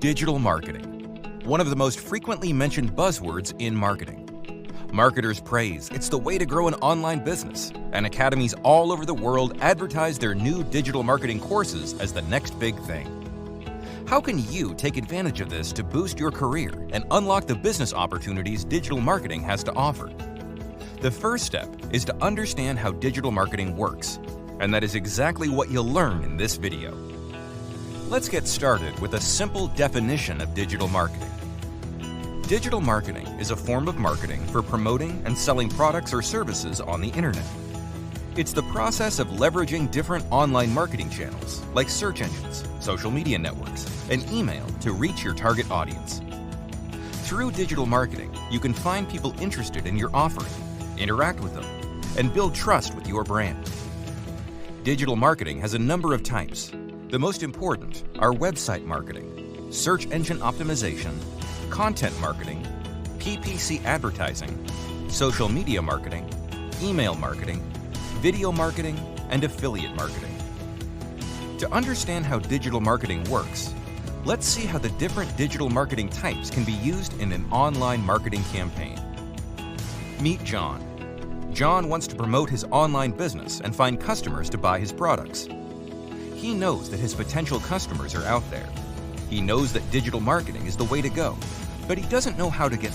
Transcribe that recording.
Digital marketing, one of the most frequently mentioned buzzwords in marketing. Marketers praise it's the way to grow an online business, and academies all over the world advertise their new digital marketing courses as the next big thing. How can you take advantage of this to boost your career and unlock the business opportunities digital marketing has to offer? The first step is to understand how digital marketing works, and that is exactly what you'll learn in this video. Let's get started with a simple definition of digital marketing. Digital marketing is a form of marketing for promoting and selling products or services on the internet. It's the process of leveraging different online marketing channels like search engines, social media networks, and email to reach your target audience. Through digital marketing, you can find people interested in your offering, interact with them, and build trust with your brand. Digital marketing has a number of types. The most important are website marketing, search engine optimization, content marketing, PPC advertising, social media marketing, email marketing, video marketing, and affiliate marketing. To understand how digital marketing works, let's see how the different digital marketing types can be used in an online marketing campaign. Meet John. John wants to promote his online business and find customers to buy his products. He knows that his potential customers are out there. He knows that digital marketing is the way to go, but he doesn't know how to get